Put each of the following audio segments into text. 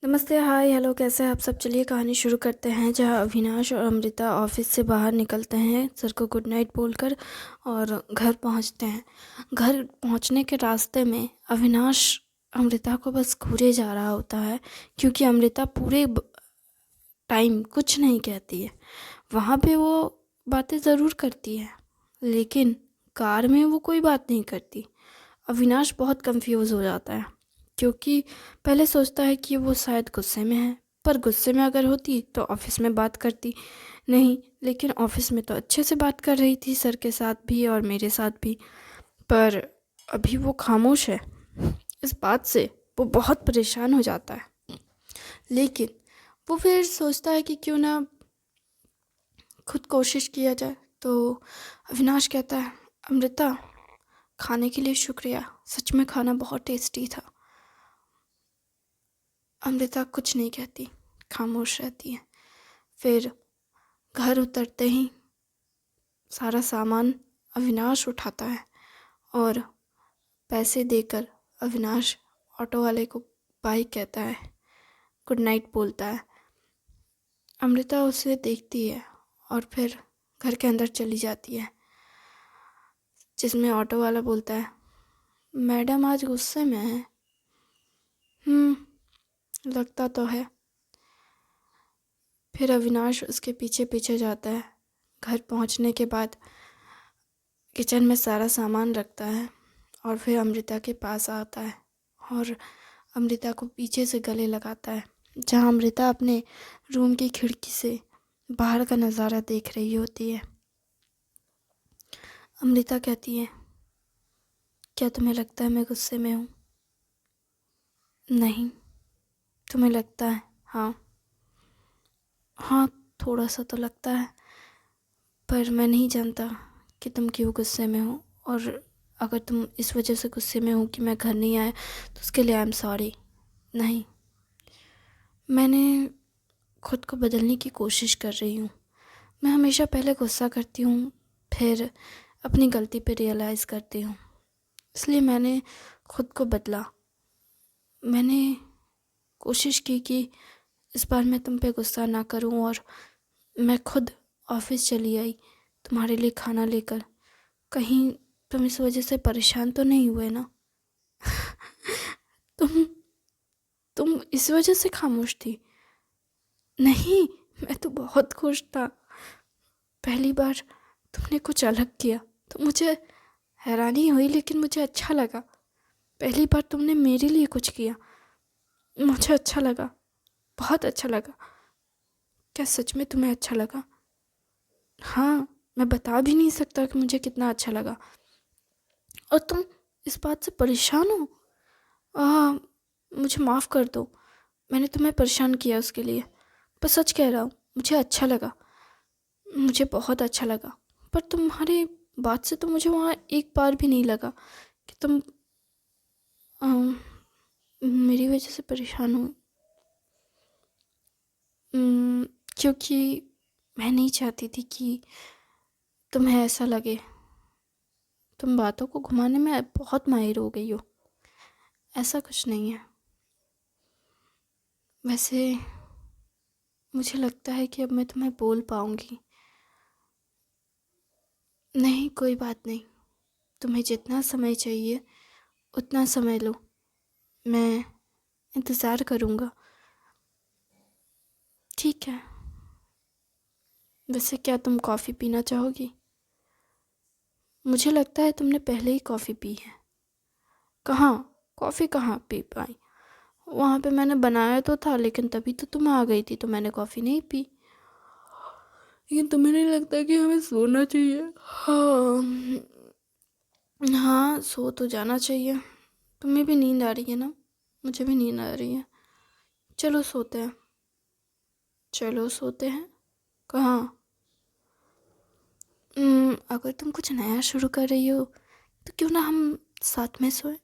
नमस्ते, हाय, हेलो, कैसे हैं आप सब। चलिए कहानी शुरू करते हैं। जहाँ अविनाश और अमृता ऑफिस से बाहर निकलते हैं सर को गुड नाइट बोलकर और घर पहुंचते हैं। घर पहुंचने के रास्ते में अविनाश अमृता को बस घूरे जा रहा होता है, क्योंकि अमृता पूरे टाइम कुछ नहीं कहती है। वहाँ पे वो बातें ज़रूर करती है, लेकिन कार में वो कोई बात नहीं करती। अविनाश बहुत कंफ्यूज हो जाता है, क्योंकि पहले सोचता है कि वो शायद गुस्से में है, पर गुस्से में अगर होती तो ऑफिस में बात करती नहीं, लेकिन ऑफिस में तो अच्छे से बात कर रही थी, सर के साथ भी और मेरे साथ भी। पर अभी वो खामोश है। इस बात से वो बहुत परेशान हो जाता है, लेकिन वो फिर सोचता है कि क्यों ना खुद कोशिश किया जाए। तो अविनाश कहता है, अमृता, खाने के लिए शुक्रिया, सच में खाना बहुत टेस्टी था। अमृता कुछ नहीं कहती, खामोश रहती है। फिर घर उतरते ही सारा सामान अविनाश उठाता है और पैसे देकर अविनाश ऑटो वाले को बाय कहता है, गुड नाइट बोलता है। अमृता उसे देखती है और फिर घर के अंदर चली जाती है, जिसमें ऑटो वाला बोलता है, मैडम आज गुस्से में है। लगता तो है। फिर अविनाश उसके पीछे पीछे जाता है। घर पहुंचने के बाद किचन में सारा सामान रखता है और फिर अमृता के पास आता है और अमृता को पीछे से गले लगाता है, जहां अमृता अपने रूम की खिड़की से बाहर का नज़ारा देख रही होती है। अमृता कहती है, क्या तुम्हें लगता है मैं गुस्से में हूँ? नहीं। तुम्हें लगता है? हाँ हाँ, थोड़ा सा तो लगता है, पर मैं नहीं जानता कि तुम क्यों गुस्से में हो, और अगर तुम इस वजह से गुस्से में हो कि मैं घर नहीं आया तो उसके लिए आई एम सॉरी। नहीं, मैंने खुद को बदलने की कोशिश कर रही हूँ। मैं हमेशा पहले गुस्सा करती हूँ, फिर अपनी गलती पे रियलाइज़ करती हूँ, इसलिए मैंने खुद को बदला। मैंने कोशिश की कि इस बार मैं तुम पे गुस्सा ना करूँ, और मैं खुद ऑफिस चली आई तुम्हारे लिए खाना लेकर। कहीं तुम इस वजह से परेशान तो नहीं हुए ना? तुम तुम इस वजह से खामोश थी? नहीं, मैं तो बहुत खुश था। पहली बार तुमने कुछ अलग किया तो मुझे हैरानी हुई, लेकिन मुझे अच्छा लगा। पहली बार तुमने मेरे लिए कुछ किया, मुझे अच्छा लगा, बहुत अच्छा लगा। क्या सच में तुम्हें अच्छा लगा? हाँ, मैं बता भी नहीं सकता कि मुझे कितना अच्छा लगा। और तुम इस बात से परेशान हो? मुझे माफ़ कर दो, मैंने तुम्हें परेशान किया उसके लिए। पर सच कह रहा हूँ, मुझे अच्छा लगा, मुझे बहुत अच्छा लगा। पर तुम्हारे बात से तो मुझे वहाँ एक बार भी नहीं लगा कि तुम मेरी वजह से परेशान हो। क्योंकि मैं नहीं चाहती थी कि तुम्हें ऐसा लगे। तुम बातों को घुमाने में बहुत माहिर हो गई हो। ऐसा कुछ नहीं है। वैसे मुझे लगता है कि अब मैं तुम्हें बोल पाऊँगी। नहीं, कोई बात नहीं, तुम्हें जितना समय चाहिए उतना समय लो, मैं इंतज़ार करूँगा। ठीक है। वैसे क्या तुम कॉफ़ी पीना चाहोगी? मुझे लगता है तुमने पहले ही कॉफ़ी पी है। कहाँ? कॉफ़ी कहाँ पी पाई? वहाँ पे मैंने बनाया तो था, लेकिन तभी तो तुम आ गई थी, तो मैंने कॉफ़ी नहीं पी। लेकिन तुम्हें नहीं लगता कि हमें सोना चाहिए? हाँ हाँ, सो तो जाना चाहिए। तुम्हें भी नींद आ रही है ना? मुझे भी नींद आ रही है। चलो सोते हैं। चलो सोते हैं। कहाँ? अगर तुम कुछ नया शुरू कर रही हो तो क्यों ना हम साथ में सोए।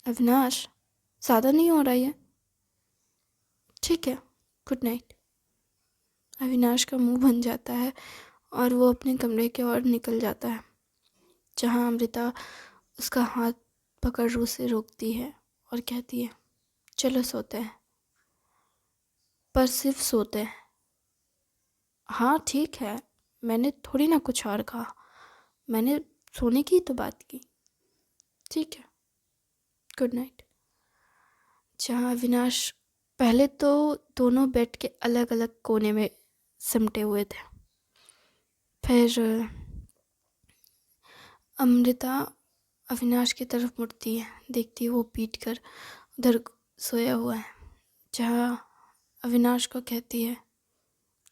अविनाश, ज़्यादा नहीं हो रहा है? ठीक है, गुड नाइट। अविनाश का मुंह बन जाता है और वो अपने कमरे की ओर निकल जाता है, जहाँ अमृता उसका हाथ पकड़ उसे रोकती है और कहती है, चलो सोते हैं। पर सिर्फ सोते हैं। हाँ ठीक है, मैंने थोड़ी ना कुछ और कहा, मैंने सोने की तो बात की। ठीक है, गुड नाइट। जहाँ अविनाश पहले तो दोनों बेड के अलग अलग कोने में सिमटे हुए थे। फिर अमृता अविनाश की तरफ मुड़ती है, देखती है वो पीट कर उधर सोया हुआ है। जहाँ अविनाश को कहती है,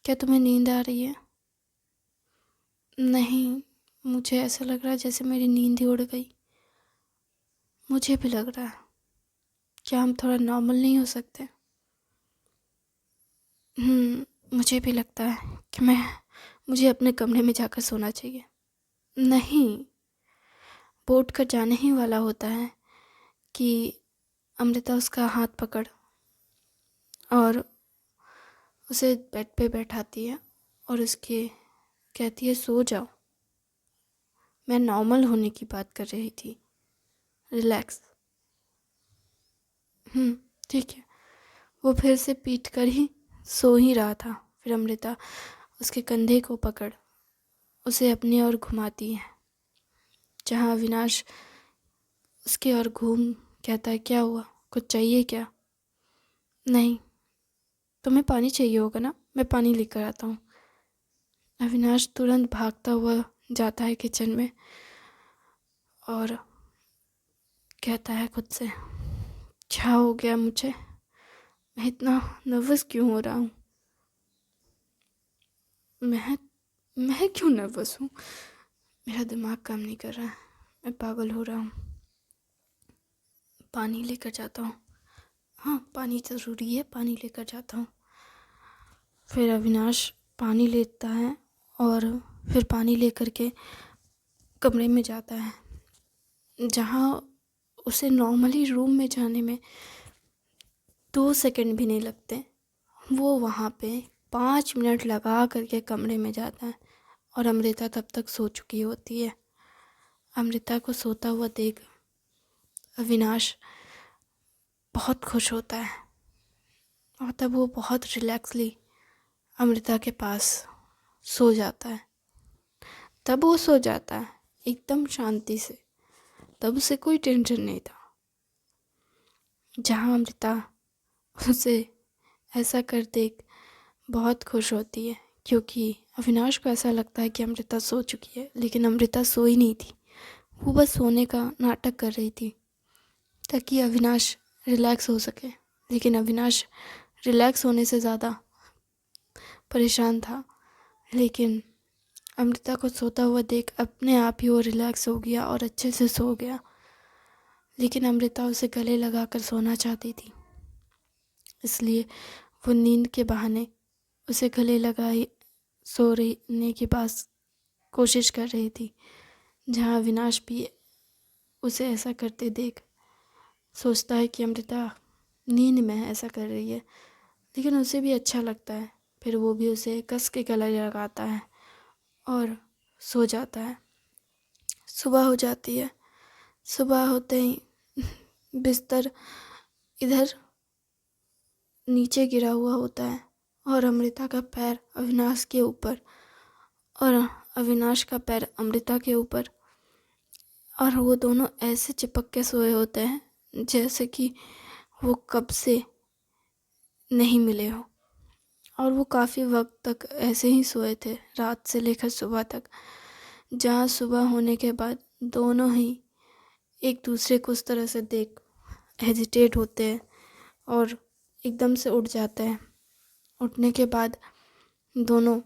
क्या तुम्हें नींद आ रही है? नहीं, मुझे ऐसा लग रहा है जैसे मेरी नींद ही उड़ गई। मुझे भी लग रहा है। क्या हम थोड़ा नॉर्मल नहीं हो सकते? मुझे भी लगता है कि मुझे अपने कमरे में जाकर सोना चाहिए। नहीं, वो उठ कर जाने ही वाला होता है कि अमृता उसका हाथ पकड़ और उसे बेड पे बैठाती है और उसके कहती है, सो जाओ, मैं नॉर्मल होने की बात कर रही थी, रिलैक्स। ठीक है। वो फिर से पीट कर ही सो ही रहा था। फिर अमृता उसके कंधे को पकड़ उसे अपनी ओर घुमाती है। जहाँ अविनाश उसके ओर घूम कहता है, क्या हुआ, कुछ चाहिए क्या? नहीं, तुम्हें पानी चाहिए होगा ना, मैं पानी लेकर आता हूँ। अविनाश तुरंत भागता हुआ जाता है किचन में और कहता है खुद से, क्या हो गया मुझे, मैं इतना नर्वस क्यों हो रहा हूँ? मैं क्यों नर्वस हूँ? मेरा दिमाग काम नहीं कर रहा है, मैं पागल हो रहा हूँ। पानी लेकर जाता हूँ। हाँ, पानी ज़रूरी है, पानी लेकर जाता हूँ। फिर अविनाश पानी लेता है और फिर पानी लेकर के कमरे में जाता है। जहाँ उसे नॉर्मली रूम में जाने में 2 सेकंड भी नहीं लगते, वो वहाँ पे 5 मिनट लगा करके कमरे में जाता है और अमृता तब तक सो चुकी होती है। अमृता को सोता हुआ देख अविनाश बहुत खुश होता है और तब वो बहुत रिलैक्सली अमृता के पास सो जाता है। तब वो सो जाता है एकदम शांति से, तब उसे कोई टेंशन नहीं था। जहाँ अमृता उसे ऐसा कर देख बहुत खुश होती है, क्योंकि अविनाश को ऐसा लगता है कि अमृता सो चुकी है, लेकिन अमृता सोई नहीं थी। वो बस सोने का नाटक कर रही थी ताकि अविनाश रिलैक्स हो सके। लेकिन अविनाश रिलैक्स होने से ज़्यादा परेशान था। लेकिन अमृता को सोता हुआ देख अपने आप ही वो रिलैक्स हो गया और अच्छे से सो गया। लेकिन अमृता उसे गले लगाकर सोना चाहती थी, इसलिए वो नींद के बहाने उसे गले लगाए सोने की पास कोशिश कर रही थी। जहाँ अविनाश भी उसे ऐसा करते देख सोचता है कि अमृता नींद में ऐसा कर रही है, लेकिन उसे भी अच्छा लगता है। फिर वो भी उसे कस के गले लगाता है और सो जाता है। सुबह हो जाती है। सुबह होते ही बिस्तर इधर नीचे गिरा हुआ होता है और अमृता का पैर अविनाश के ऊपर और अविनाश का पैर अमृता के ऊपर, और वो दोनों ऐसे चिपक के सोए होते हैं जैसे कि वो कब से नहीं मिले हो। और वो काफ़ी वक्त तक ऐसे ही सोए थे, रात से लेकर सुबह तक। जहाँ सुबह होने के बाद दोनों ही एक दूसरे को उस तरह से देख हेजिटेट होते हैं और एकदम से उठ जाते हैं। उठने के बाद दोनों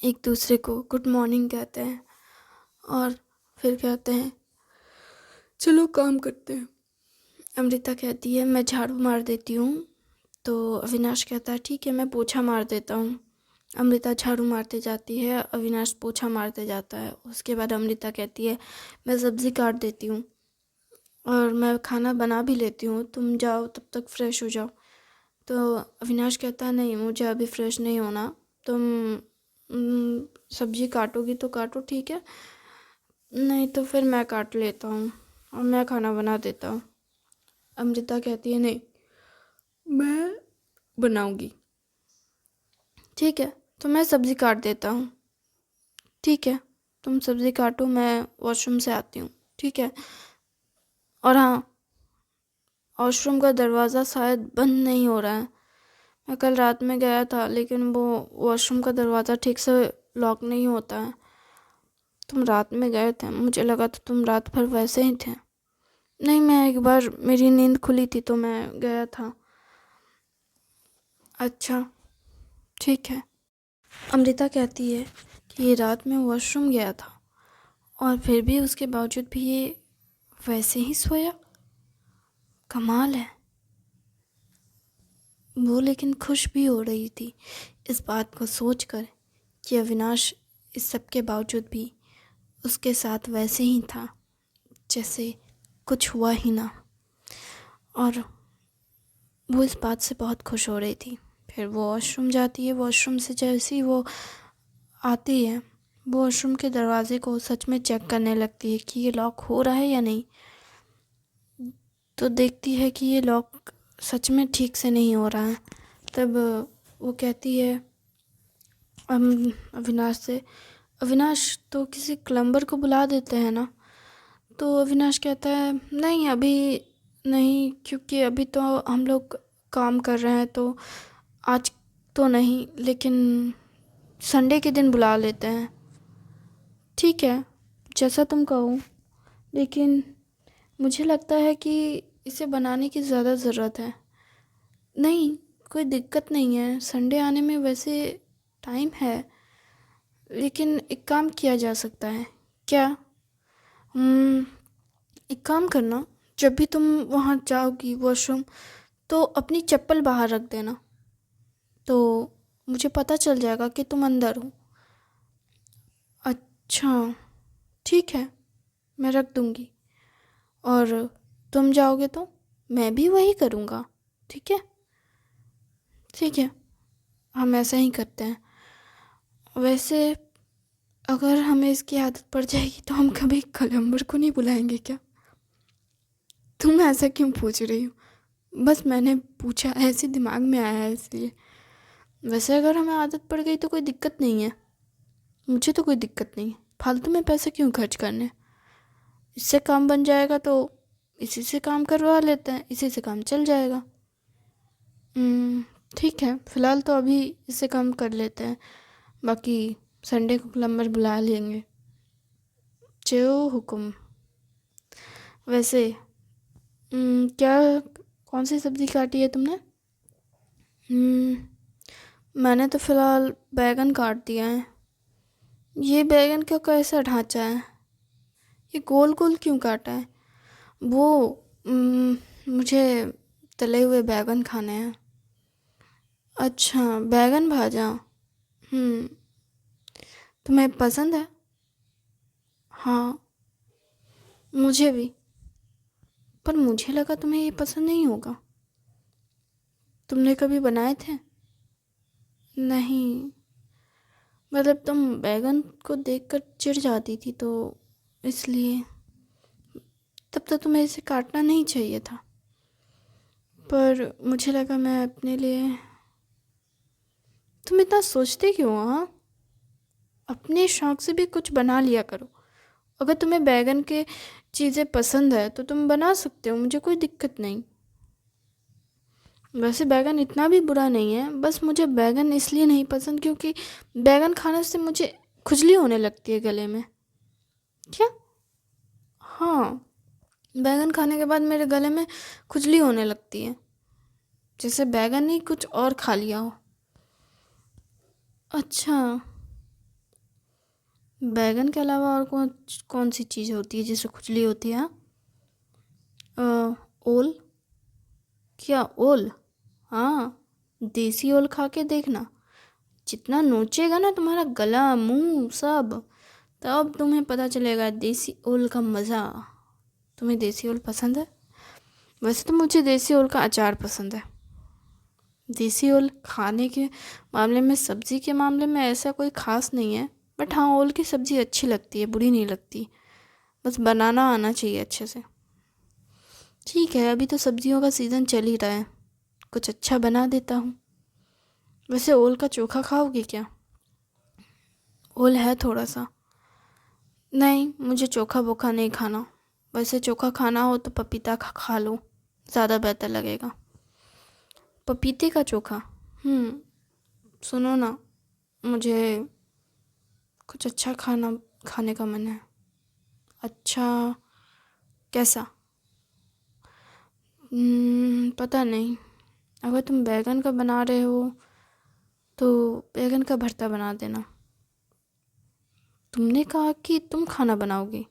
एक दूसरे को गुड मॉर्निंग कहते हैं और फिर कहते हैं, चलो काम करते हैं। अमृता कहती है, मैं झाड़ू मार देती हूँ। तो अविनाश कहता है, ठीक है, मैं पोछा मार देता हूँ। अमृता झाड़ू मारते जाती है, अविनाश पोछा मारते जाता है। उसके बाद अमृता कहती है, मैं सब्ज़ी काट देती हूँ और मैं खाना बना भी लेती हूँ, तुम जाओ तब तक फ्रेश हो जाओ। तो अविनाश कहता है, नहीं, मुझे अभी फ्रेश नहीं होना, तुम सब्ज़ी काटोगी तो काटो, ठीक है, नहीं तो फिर मैं काट लेता हूँ और मैं खाना बना देता हूँ। अमृता कहती है, नहीं, मैं बनाऊंगी। ठीक है, तो मैं सब्ज़ी काट देता हूँ। ठीक है, तुम सब्ज़ी काटो, मैं वॉशरूम से आती हूँ। ठीक है। और हाँ, वॉशरूम का दरवाज़ा शायद बंद नहीं हो रहा है। मैं कल रात में गया था, लेकिन वो वॉशरूम का दरवाज़ा ठीक से लॉक नहीं होता है। तुम रात में गए थे, मुझे लगा था तुम रात भर वैसे ही थे। नहीं, मैं एक बार मेरी नींद खुली थी तो मैं गया था। अच्छा, ठीक है। अमृता कहती है कि ये रात में वॉशरूम गया था और फिर भी उसके बावजूद भी ये वैसे ही सोया। कमाल है। वो लेकिन खुश भी हो रही थी इस बात को सोचकर कि अविनाश इस सब के बावजूद भी उसके साथ वैसे ही था जैसे कुछ हुआ ही ना। और वो इस बात से बहुत खुश हो रही थी। फिर वो वॉशरूम जाती है। वॉशरूम से जैसे ही वो आती है, वो वॉशरूम के दरवाजे को सच में चेक करने लगती है कि ये लॉक हो रहा है या नहीं। तो देखती है कि ये लॉक सच में ठीक से नहीं हो रहा है। तब वो कहती है अविनाश से, अविनाश तो किसी प्लम्बर को बुला देते हैं ना। तो अविनाश कहता है नहीं, अभी नहीं, क्योंकि अभी तो हम लोग काम कर रहे हैं, तो आज तो नहीं, लेकिन संडे के दिन बुला लेते हैं। ठीक है, जैसा तुम कहो, लेकिन मुझे लगता है कि इसे बनाने की ज़्यादा ज़रूरत है। नहीं, कोई दिक्कत नहीं है, संडे आने में वैसे टाइम है, लेकिन एक काम किया जा सकता है। क्या? हम्म, एक काम करना, जब भी तुम वहाँ जाओगी वॉशरूम, तो अपनी चप्पल बाहर रख देना, तो मुझे पता चल जाएगा कि तुम अंदर हो। अच्छा, ठीक है, मैं रख दूँगी। और तुम जाओगे तो मैं भी वही करूँगा। ठीक है, ठीक है, हम ऐसा ही करते हैं। वैसे अगर हमें इसकी आदत पड़ जाएगी तो हम कभी प्लम्बर को नहीं बुलाएंगे क्या? तुम ऐसा क्यों पूछ रही हो? बस मैंने पूछा, ऐसे दिमाग में आया है इसलिए। वैसे अगर हमें आदत पड़ गई तो कोई दिक्कत नहीं है, मुझे तो कोई दिक्कत नहीं है। फालतू में पैसे क्यों खर्च करने? इससे काम बन जाएगा तो इसी से काम करवा लेते हैं, इसी से काम चल जाएगा। ठीक है, फ़िलहाल तो अभी इससे काम कर लेते हैं, बाकी संडे को प्लम्बर बुला लेंगे। जो हुक्म। वैसे क्या, कौन सी सब्ज़ी काटी है तुमने? मैंने तो फ़िलहाल बैगन काट दिया है। ये बैगन का कैसा ढांचा है? ये गोल गोल क्यों काटा है? वो मुझे तले हुए बैगन खाने हैं। अच्छा, बैगन भाजा। हम्म, तुम्हें पसंद है? हाँ, मुझे भी, पर मुझे लगा तुम्हें ये पसंद नहीं होगा। तुमने कभी बनाए थे? नहीं, मतलब तुम बैगन को देखकर चिढ़ जाती थी, तो इसलिए। तब तो तुम्हें इसे काटना नहीं चाहिए था, पर मुझे लगा मैं अपने लिए। तुम इतना सोचते क्यों हो, हाँ? अपने शौक से भी कुछ बना लिया करो। अगर तुम्हें बैगन के चीज़ें पसंद है तो तुम बना सकते हो, मुझे कोई दिक्कत नहीं। वैसे बैगन इतना भी बुरा नहीं है, बस मुझे बैगन इसलिए नहीं पसंद क्योंकि बैगन खाने से मुझे खुजली होने लगती है गले में। क्या? हाँ, बैगन खाने के बाद मेरे गले में खुजली होने लगती है, जैसे बैगन ही कुछ और खा लिया हो। अच्छा, बैगन के अलावा और कौन कौन सी चीज़ होती है जिससे खुजली होती है? ओल। क्या ओल? हाँ, देसी ओल खा के देखना, जितना नोचेगा ना तुम्हारा गला मुंह सब, तब तुम्हें पता चलेगा देसी ओल का मज़ा। तुम्हें देसी ओल पसंद है? वैसे तो मुझे देसी ओल का अचार पसंद है। देसी ओल खाने के मामले में, सब्ज़ी के मामले में ऐसा कोई ख़ास नहीं है, बट हाँ, ओल की सब्ज़ी अच्छी लगती है, बुरी नहीं लगती, बस बनाना आना चाहिए अच्छे से। ठीक है, अभी तो सब्जियों का सीज़न चल ही रहा है, कुछ अच्छा बना देता हूँ। वैसे ओल का चोखा खाओगी क्या? ओल है थोड़ा सा। नहीं, मुझे चोखा बोखा नहीं खाना। वैसे चोखा खाना हो तो पपीता खा लो, ज़्यादा बेहतर लगेगा। पपीते का चोखा। सुनो ना, मुझे कुछ अच्छा खाना खाने का मन है। अच्छा, कैसा? पता नहीं। अगर तुम बैगन का बना रहे हो तो बैगन का भरता बना देना। तुमने कहा कि तुम खाना बनाओगी।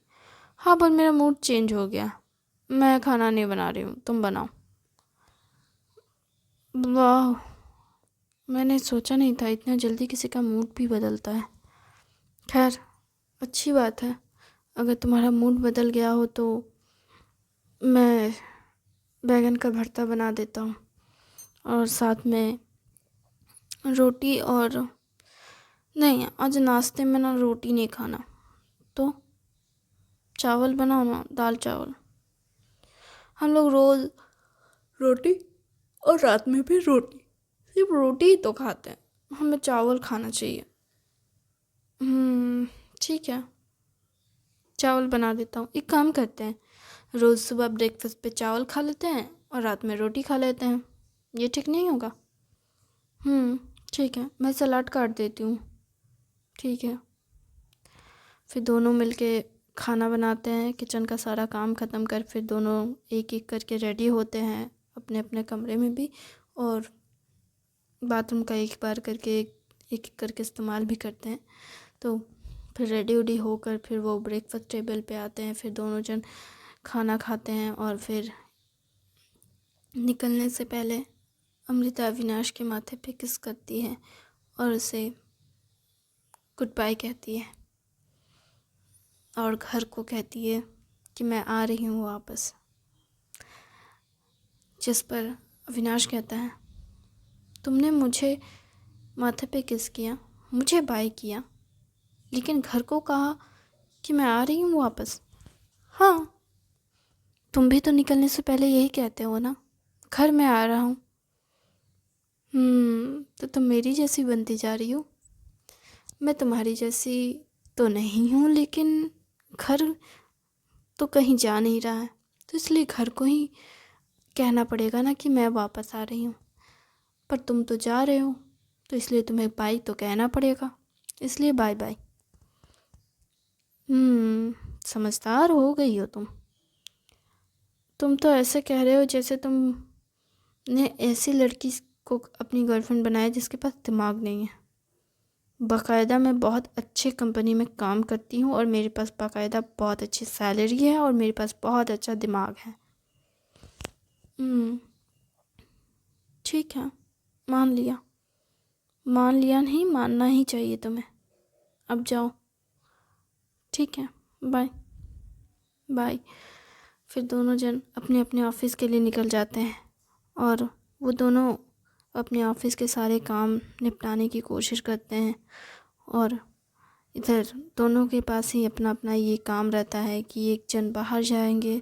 हाँ, पर मेरा मूड चेंज हो गया। मैं खाना नहीं बना रही हूँ, तुम बनाओ। वाह, मैंने सोचा नहीं था इतना जल्दी किसी का मूड भी बदलता है। खैर, अच्छी बात है। अगर तुम्हारा मूड बदल गया हो तो मैं बैगन का भरता बना देता हूँ, और साथ में रोटी। और नहीं, आज नाश्ते में ना रोटी नहीं खाना, तो चावल बनाओ ना, दाल चावल। हम लोग रोज़ रोटी, और रात में भी रोटी, सिर्फ रोटी ही तो खाते हैं, हमें चावल खाना चाहिए। ठीक है, चावल बना देता हूँ। एक काम करते हैं, रोज़ सुबह ब्रेकफास्ट पे चावल खा लेते हैं और रात में रोटी खा लेते हैं। ये ठीक नहीं होगा? ठीक है, मैं सलाद काट देती हूँ। ठीक है, फिर दोनों मिलके खाना बनाते हैं। किचन का सारा काम ख़त्म कर फिर दोनों एक एक करके रेडी होते हैं अपने अपने कमरे में भी, और बाथरूम का एक बार करके एक करके इस्तेमाल भी करते हैं। तो फिर रेडी वेडी होकर फिर वो ब्रेकफास्ट टेबल पे आते हैं। फिर दोनों जन खाना खाते हैं और फिर निकलने से पहले अमृता अविनाश के माथे पे किस करती है और उसे गुड बाय कहती है, और घर को कहती है कि मैं आ रही हूँ वापस। जिस पर अविनाश कहता है, तुमने मुझे माथे पे किस किया, मुझे बाय किया, लेकिन घर को कहा कि मैं आ रही हूँ वापस। हाँ, तुम भी तो निकलने से पहले यही कहते हो ना, घर में आ रहा हूँ। तो तुम मेरी जैसी बनती जा रही हो। मैं तुम्हारी जैसी तो नहीं हूँ, लेकिन घर तो कहीं जा नहीं रहा है, तो इसलिए घर को ही कहना पड़ेगा ना कि मैं वापस आ रही हूँ। पर तुम तो जा रहे हो, तो इसलिए तुम्हें बाय तो कहना पड़ेगा, इसलिए बाय बाय। समझदार हो गई हो तुम। तुम तो ऐसे कह रहे हो जैसे तुमने ऐसी लड़की को अपनी गर्लफ्रेंड बनाया जिसके पास दिमाग नहीं है। बाकायदा मैं बहुत अच्छी कंपनी में काम करती हूँ और मेरे पास बाकायदा बहुत अच्छी सैलरी है और मेरे पास बहुत अच्छा दिमाग है। ठीक है, मान लिया। मान लिया नहीं, मानना ही चाहिए तुम्हें। अब जाओ। ठीक है, बाय बाय। फिर दोनों जन अपने अपने ऑफिस के लिए निकल जाते हैं, और वो दोनों अपने ऑफिस के सारे काम निपटाने की कोशिश करते हैं। और इधर दोनों के पास ही अपना अपना ये काम रहता है कि एक जन बाहर जाएंगे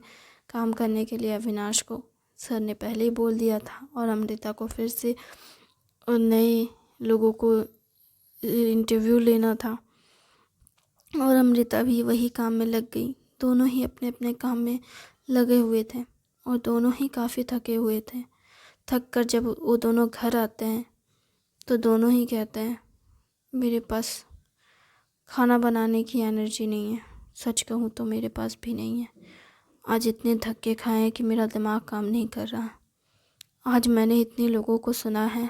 काम करने के लिए। अविनाश को सर ने पहले ही बोल दिया था, और अमृता को फिर से नए लोगों को इंटरव्यू लेना था, और अमृता भी वही काम में लग गई। दोनों ही अपने अपने काम में लगे हुए थे और दोनों ही काफ़ी थके हुए थे। थक कर जब वो दोनों घर आते हैं तो दोनों ही कहते हैं, मेरे पास खाना बनाने की एनर्जी नहीं है। सच कहूँ तो मेरे पास भी नहीं है। आज इतने धक्के खाए हैं कि मेरा दिमाग काम नहीं कर रहा। आज मैंने इतने लोगों को सुना है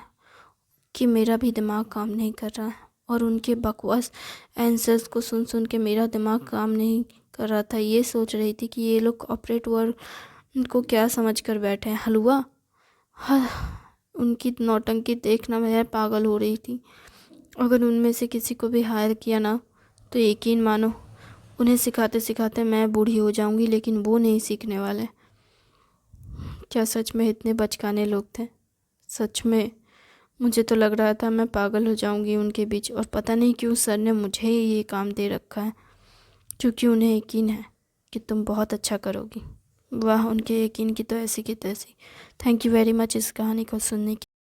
कि मेरा भी दिमाग काम नहीं कर रहा है, और उनके बकवास आंसर्स को सुन सुन के मेरा दिमाग काम नहीं कर रहा था। ये सोच रही थी कि ये लोग कॉर्पोरेट वर्ल्ड को क्या समझ कर बैठे हैं, हलवा। हाँ, उनकी नौटंकी देखना मैं पागल हो रही थी। अगर उनमें से किसी को भी हायर किया ना तो यकीन मानो उन्हें सिखाते सिखाते मैं बूढ़ी हो जाऊंगी, लेकिन वो नहीं सीखने वाले। क्या सच में इतने बचकाने लोग थे? सच में मुझे तो लग रहा था मैं पागल हो जाऊंगी उनके बीच, और पता नहीं क्यों सर ने मुझे ही ये काम दे रखा है, क्योंकि उन्हें यकीन है कि तुम बहुत अच्छा करोगी। वाह, उनके यकीन की तो ऐसी की तैसी। थैंक यू वेरी मच इस कहानी को सुनने की।